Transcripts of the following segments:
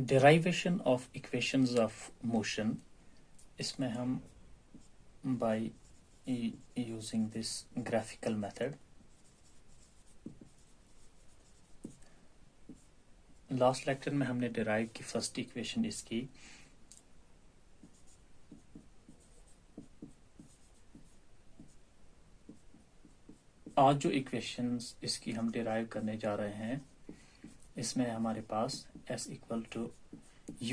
derivation of equations of motion, इसमें हम by using this graphical method. Last lecture में हमने डिराइव की फर्स्ट इक्वेशन इसकी आज जो इक्वेशंस इसकी हम डिराइव करने जा रहे हैं इसमें हमारे पास s equal to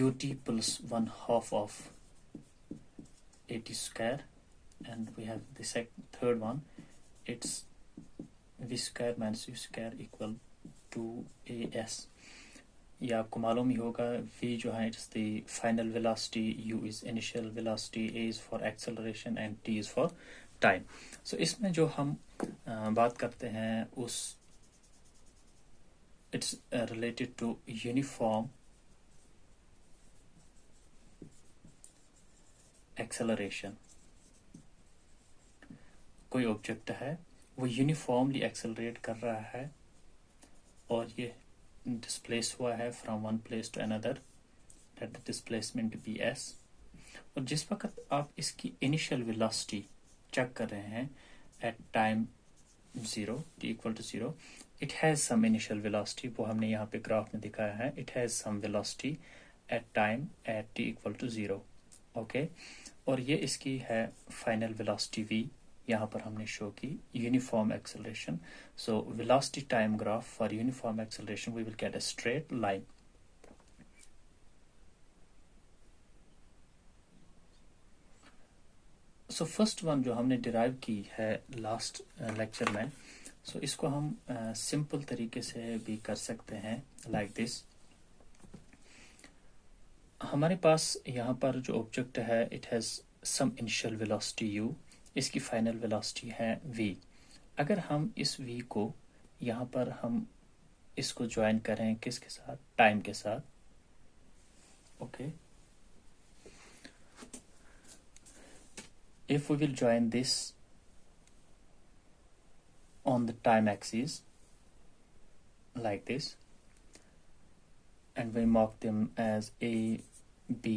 ut plus 1/2 of at square and we have the third one it's v square minus u square equal to as. ये आपको मालूम ही होगा v जो है it's the final velocity, u is initial velocity, a is for acceleration and t is for time. So इसमें जो हम बात करते हैं उस it's related to uniform acceleration. कोई ऑब्जेक्ट है वो यूनिफॉर्मली एक्सेलरेट कर रहा है और ये डिस्प्लेस हुआ है from one place to another, let the displacement be s. और जिस वक्त आप इसकी इनिशियल वेलोसिटी चेक कर रहे हैं at time 0 t equal to 0, it has some initial velocity, वो हमने यहाँ पे ग्राफ में दिखाया है. It has some velocity at time at t equal to 0. Okay, और ये इसकी है फाइनल वेलोसिटी v. यहाँ पर हमने शो की uniform acceleration. So velocity time graph for uniform acceleration we will get a straight line. So first one जो हमने डिराइव की है लास्ट लेक्चर में, सो इसको हम सिंपल तरीके से भी कर सकते हैं लाइक दिस. हमारे पास यहाँ पर जो ऑब्जेक्ट है it has some initial velocity u, इसकी फाइनल वेलोसिटी है v. अगर हम इस v को यहाँ पर हम इसको ज्वाइन करें किसके साथ, टाइम के साथ. Okay, if we will join this on the time axis like this and we mark them as a b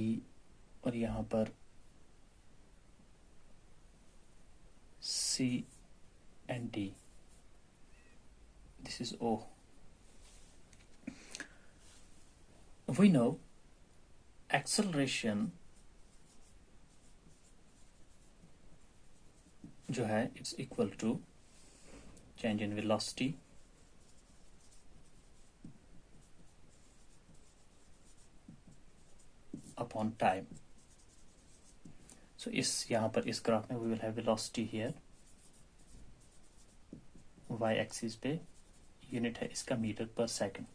और यहाँ पर c and d, this is o. We know acceleration जो है it's equal to change in velocity upon time. So इस यहाँ पर इस ग्राफ में we will have velocity here, y axis पे यूनिट है इसका मीटर पर सेकंड.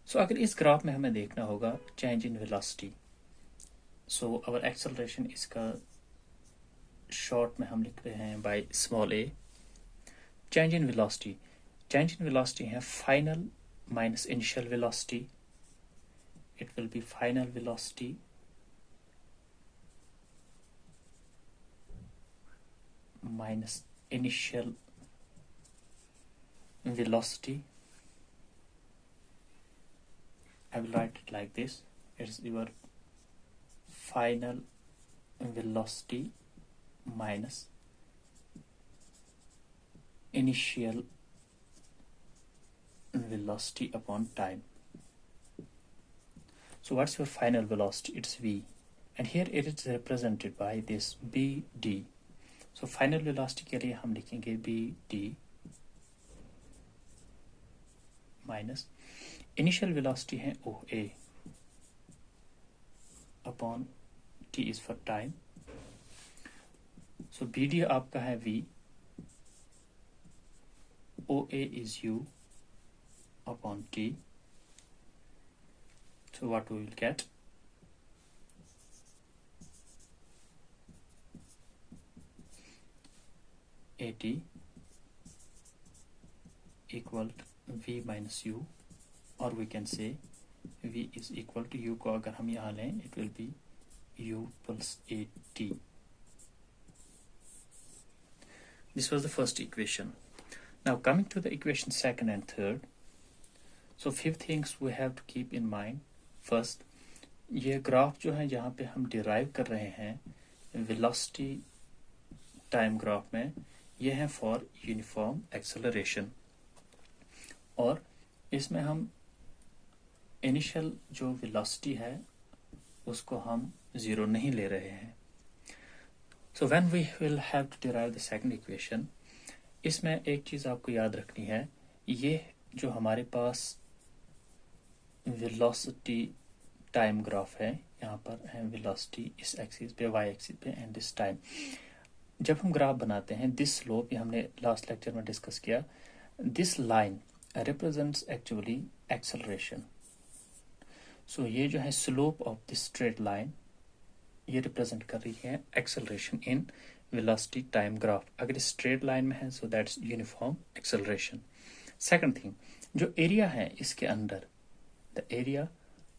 सो अगर इस ग्राफ में हमें देखना होगा change in velocity, so our acceleration इसका शॉर्ट में हम लिख रहे हैं by small a. Change in velocity, change in velocity है final minus initial velocity. It will be final velocity minus initial velocity. I will write it like this. It is your final velocity minus initial velocity upon time. So what's your final velocity? It's v, and here it is represented by this bd. So final velocity के लिए हम लिखेंगे bd minus initial velocity है OA upon T is for time. So BD आपका है V, OA is U upon T. So what we will get, AT equal v minus u, or we can say v is equal to u को अगर हम यहाँ लें it will be u plus at. This was the first equation. Now coming to the equation second and third. So few things we have to keep in mind. First, ये graph जो है यहाँ पे हम डिराइव कर रहे हैं velocity time graph में, ये है फॉर यूनिफॉर्म एक्सेलरेशन, और इसमें हम इनिशियल जो वेलोसिटी है उसको हम जीरो नहीं ले रहे हैं. So when we will have to derive the second equation, इसमें एक चीज आपको याद रखनी है, ये जो हमारे पास वेलोसिटी टाइम ग्राफ है, यहाँ पर है वेलोसिटी इस एक्सिस पे, वाई एक्सिस पे, एंड दिस टाइम. जब हम ग्राफ बनाते हैं, दिस स्लोप, ये हमने लास्ट लेक्चर में डिस्कस किया, this line represents actually acceleration. So ये जो है slope of this straight line, ये रिप्रेजेंट कर रही है acceleration in velocity time graph. अगर इस स्ट्रेट लाइन में है, so that's uniform acceleration. Second thing, जो एरिया है इसके अंदर, the area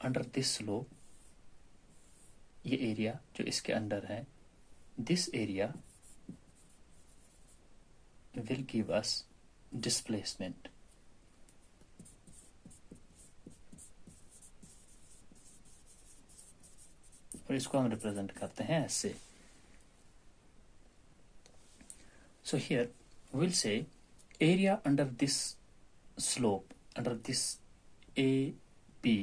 under this slope, ये एरिया जो इसके अंदर है, this area will give us displacement. और इसको हम रिप्रेजेंट करते हैं ऐसे. So here we will say area under this slope, under this AB,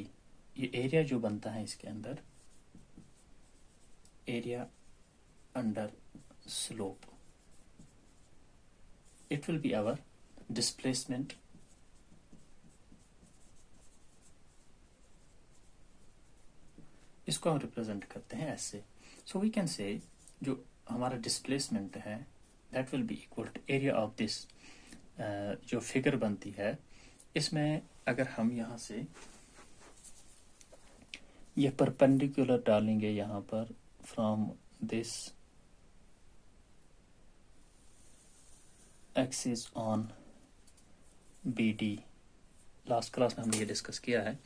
ये एरिया जो बनता है इसके अंदर, area under slope, it will be our displacement इसको हम रिप्रेजेंट करते हैं ऐसे. सो वी कैन से जो हमारा डिस्प्लेसमेंट है that will be equal to area of this. जो फिगर बनती है इसमें अगर हम यहाँ से ये परपेंडिकुलर डालेंगे यहाँ पर from this axis on BD, last class में हमने ये डिस्कस किया है.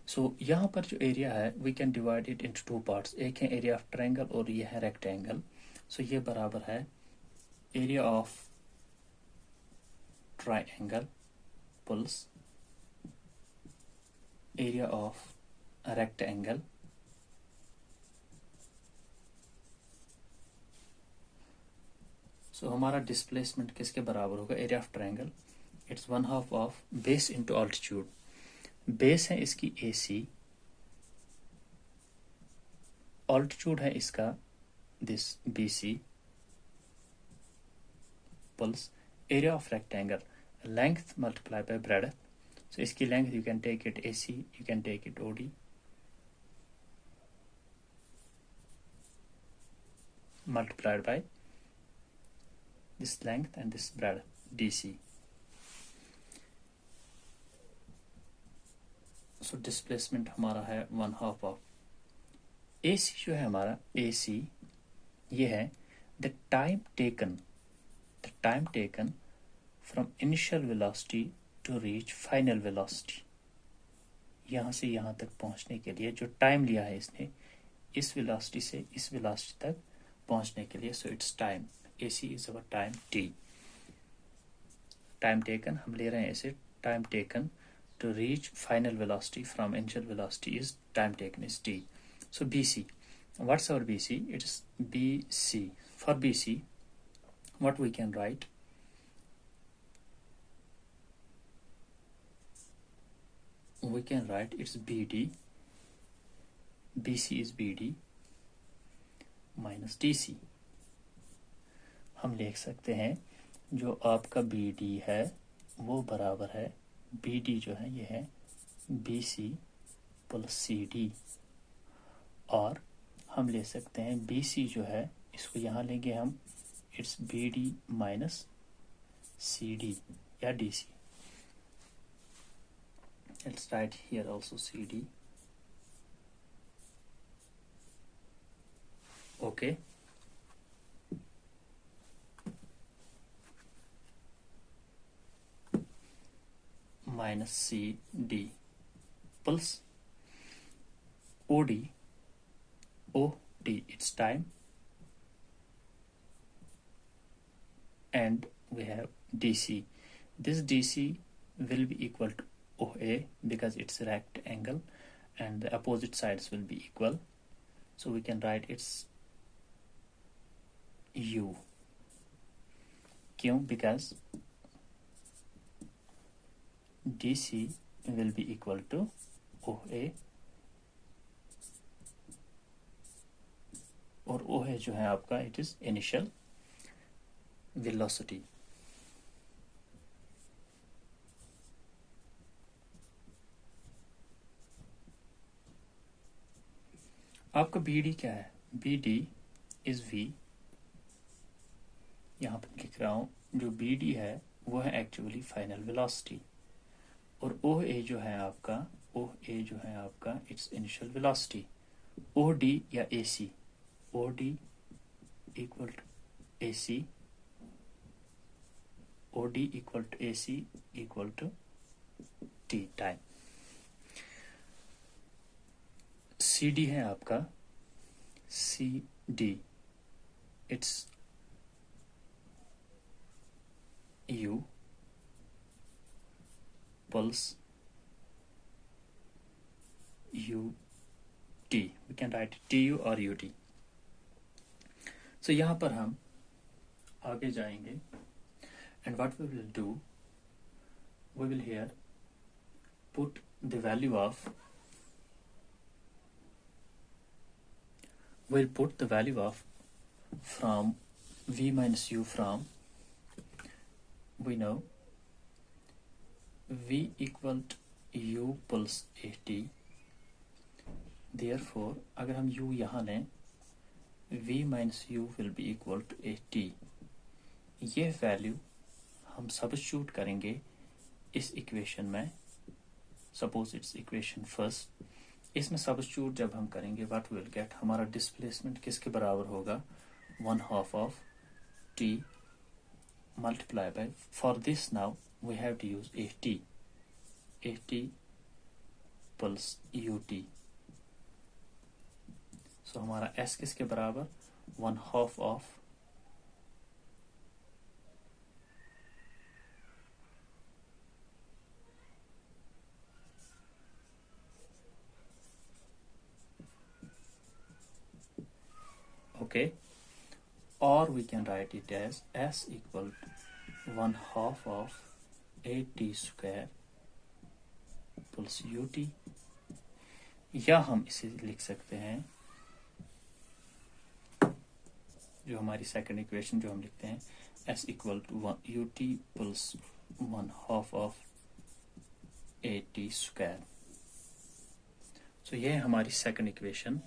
सो यहाँ पर जो एरिया है we can divide it into two parts. एक है एरिया ऑफ ट्रायंगल और ये है रेक्टेंगल. सो ये बराबर है area of triangle plus area of rectangle so हमारा डिस्प्लेसमेंट किसके बराबर होगा, area of triangle, it's 1/2 of base into altitude. Base है इसकी AC, ऑल्टीट्यूड है इसका this BC, plus area of rectangle, length multiply by breadth. So इसकी length you can take it AC, you can take it OD, multiplied by this length and this breadth DC. So displacement हमारा है 1/2 of AC. जो है हमारा AC, ये है the time taken from initial velocity to reach final velocity. यहाँ से यहाँ तक पहुँचने के लिए जो टाइम लिया है इसने इस वेलोसिटी से इस वेलोसिटी तक पहुँचने के लिए. So it's time, AC is our time T. Time taken हम ले रहे हैं ऐसे, time taken to reach final velocity from initial velocity is time taken is T. So BC, what's our BC? It is BC. For BC, what we can write? We can write it's BD. BC is BD minus DC. हम लिख सकते हैं जो आपका BD है वो बराबर है BD जो है ये है BC प्लस CD, और हम ले सकते हैं BC जो है इसको यहाँ लेंगे हम, इट्स BD माइनस CD या DC. Let's write here also CD. Okay. Minus CD plus OD, it's time, and we have DC. This DC will be equal to OA because it's rectangle, and the opposite sides will be equal, so we can write it's u. क्यों? Because DC will be equal to OA, और OA जो है आपका it is initial velocity. आपका BD क्या है? BD is V. यहाँ पर लिख रहा हूँ जो BD है वो है एक्चुअली फाइनल वेलोसिटी, और OA जो है आपका इट्स इनिशियल वेलोसिटी. OD या AC, OD equal to AC, OD equal to AC equal to T time. CD है आपका CD, it's U pulse UT. We can write TU or UT. So यहाँ पर हम आगे जाएंगे, and what we will do, we will here put the value of, we'll put the value of from V minus U from, we know V equal to U pulse AT. Therefore अगर हम U यहाँ लें, V minus U will be equal to AT. ये value हम substitute करेंगे इस equation में. Suppose it's equation first. इसमें सब्स्टिट्यूट जब हम करेंगे, व्हाट विल गेट, हमारा डिस्प्लेसमेंट किसके बराबर होगा? 1/2 of T multiply by, for this now we have to use AT pulse UT. So हमारा S किसके बराबर? 1/2 of okay, or we can write it as S equal to 1/2 of AT square plus UT, या हम इसे लिख सकते हैं जो हमारी सेकंड इक्वेशन जो हम लिखते हैं, S equal to UT plus 1/2 of AT square. So ये है हमारी सेकंड इक्वेशन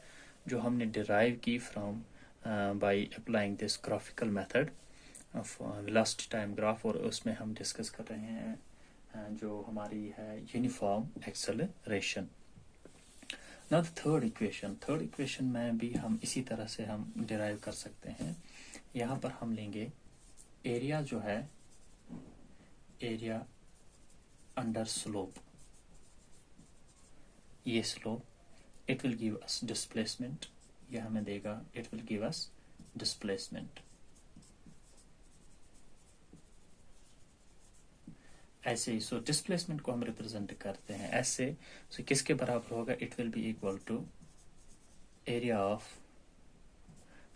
जो हमने डिराइव की from by applying this graphical method of velocity time graph, और उसमें हम डिस्कस कर रहे हैं जो हमारी है uniform acceleration. Now the third equation में भी हम इसी तरह से हम डिराइव कर सकते हैं. यहाँ पर हम लेंगे एरिया जो है, एरिया अंडर स्लोप, ये slope, it will give us displacement, ये हमें देगा, it will give us displacement. ऐसे ही सो डिस्प्लेसमेंट को हम रिप्रेजेंट करते हैं ऐसे. सो किसके बराबर होगा? It will be equal to area of,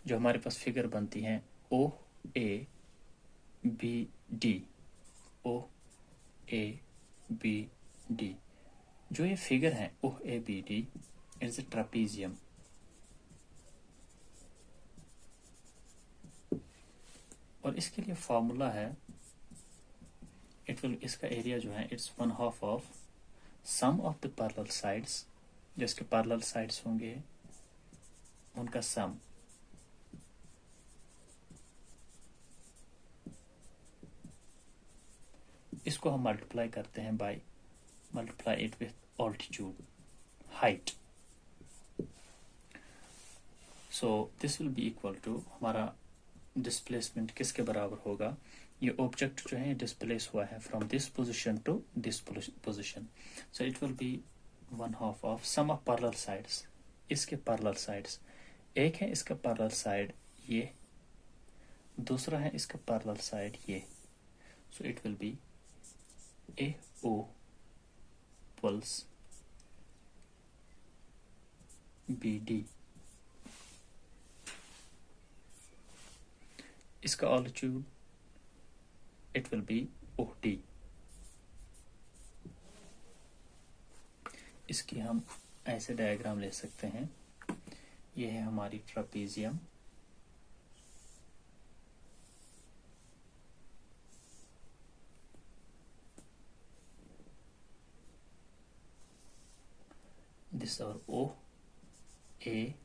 जो हमारे पास फिगर बनती है O A B D, O A B D, जो ये फिगर है O A B D is a trapezium. और इसके लिए फॉर्मूला है, इट विल, इसका एरिया जो है it's 1/2 of sum of the parallel sides, जिसके पैरेलल साइड्स होंगे उनका सम, इसको हम मल्टीप्लाई करते हैं by, multiply it with altitude, height. So this will be equal to, हमारा डिस्प्लेसमेंट किसके बराबर होगा? ये ऑब्जेक्ट जो है डिस्प्लेस हुआ है from this position to this position, so it will be 1/2 of sum of parallel sides. इसके पैरेलल साइड्स, एक है इसका पैरेलल साइड ये, दूसरा है इसका पैरेलल साइड ये. So it will be A O plus BD. इसका altitude it will be OD. इसकी हम ऐसे डायग्राम ले सकते हैं. ये है हमारी trapezium. This is our O, A,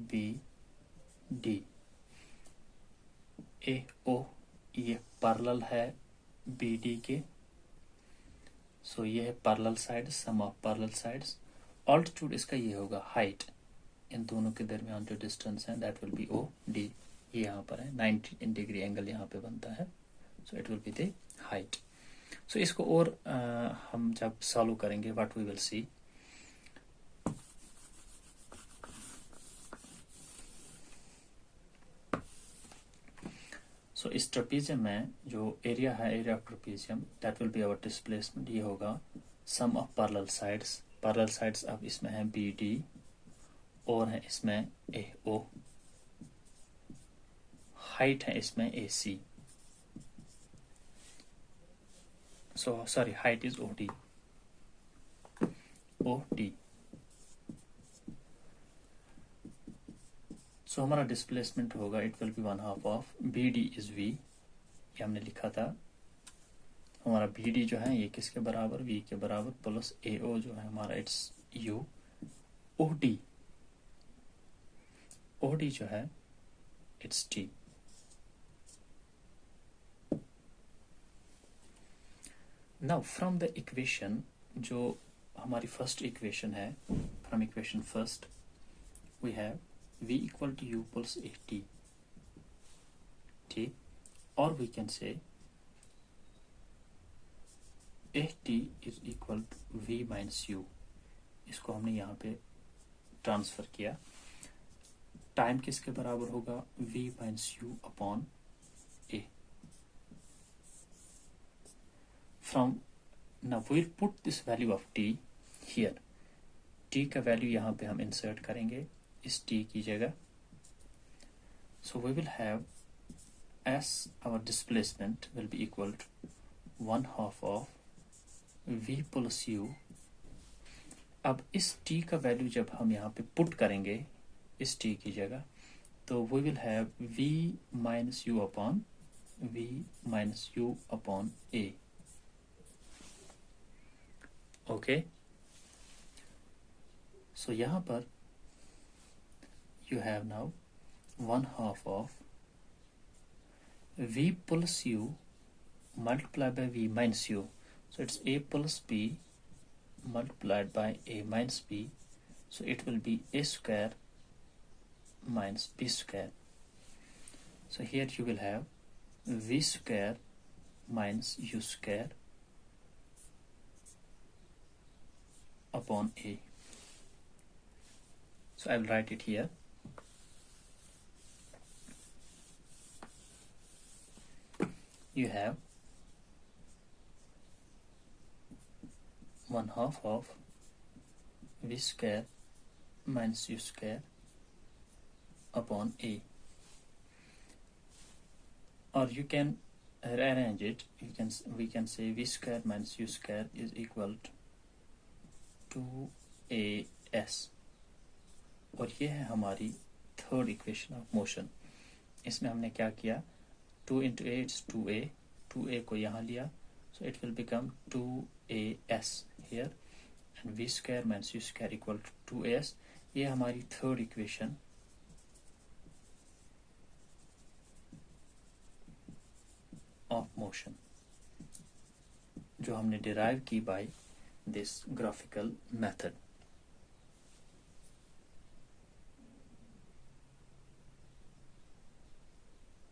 B, D. A, O ये पैरेलल है BD के. सो ये है parallel sides, sum of parallel sides. Altitude इसका ये होगा हाइट. इन दोनों के दरमियान जो डिस्टेंस है दैट विल बी OD. ये यहाँ पर है 90 डिग्री एंगल यहाँ पे बनता है. So it will be the height. So इसको और हम जब सॉल्व करेंगे what we will see. So इस ट्रेपेजियम में जो एरिया है, area of trapezium, that will be our displacement. ये होगा sum of parallel sides. Parallel sides अब इसमें है BD और है इसमें AO. हाइट है इसमें AC. So sorry, height is OD. सो हमारा डिस्प्लेसमेंट होगा it will be 1/2 of BD is V. ये हमने लिखा था. हमारा BD जो है ये किसके बराबर, V के बराबर, प्लस AO जो है हमारा इट्स U. OD जो है it's T. Now from the equation, जो हमारी फर्स्ट इक्वेशन है, from equation first we have V equal to U plus AT. T, or we can say AT is equal to V minus U. इसको हमने यहाँ पे transfer किया. Time किसके बराबर होगा, V minus U upon A. From now we'll put this value of T here. T का value यहाँ पे हम इंसर्ट करेंगे इस T की जगह. So we will have as our displacement will be equal to 1/2 of V plus U. अब इस T का वैल्यू जब हम यहाँ पे पुट करेंगे इस T की जगह, तो we will have V minus U upon A. Okay. So यहाँ पर you have now 1/2 of V plus U multiplied by V minus U. So it's A plus B multiplied by A minus B. So it will be A square minus B square. So here you will have V square minus U square upon A. So I will write it here. You have 1/2 of V square minus U square upon A. Or you can rearrange it. We can say V square minus U square is equal to 2AS. और ये है हमारी third equation of motion. इसमें हमने क्या किया, 2 into A it's 2A. 2A को यहाँ लिया, so it will become 2AS here, and V square minus U square equal to 2AS. ये हमारी थर्ड इक्वेशन ऑफ मोशन जो हमने डिराइव की बाय दिस ग्राफिकल मेथड.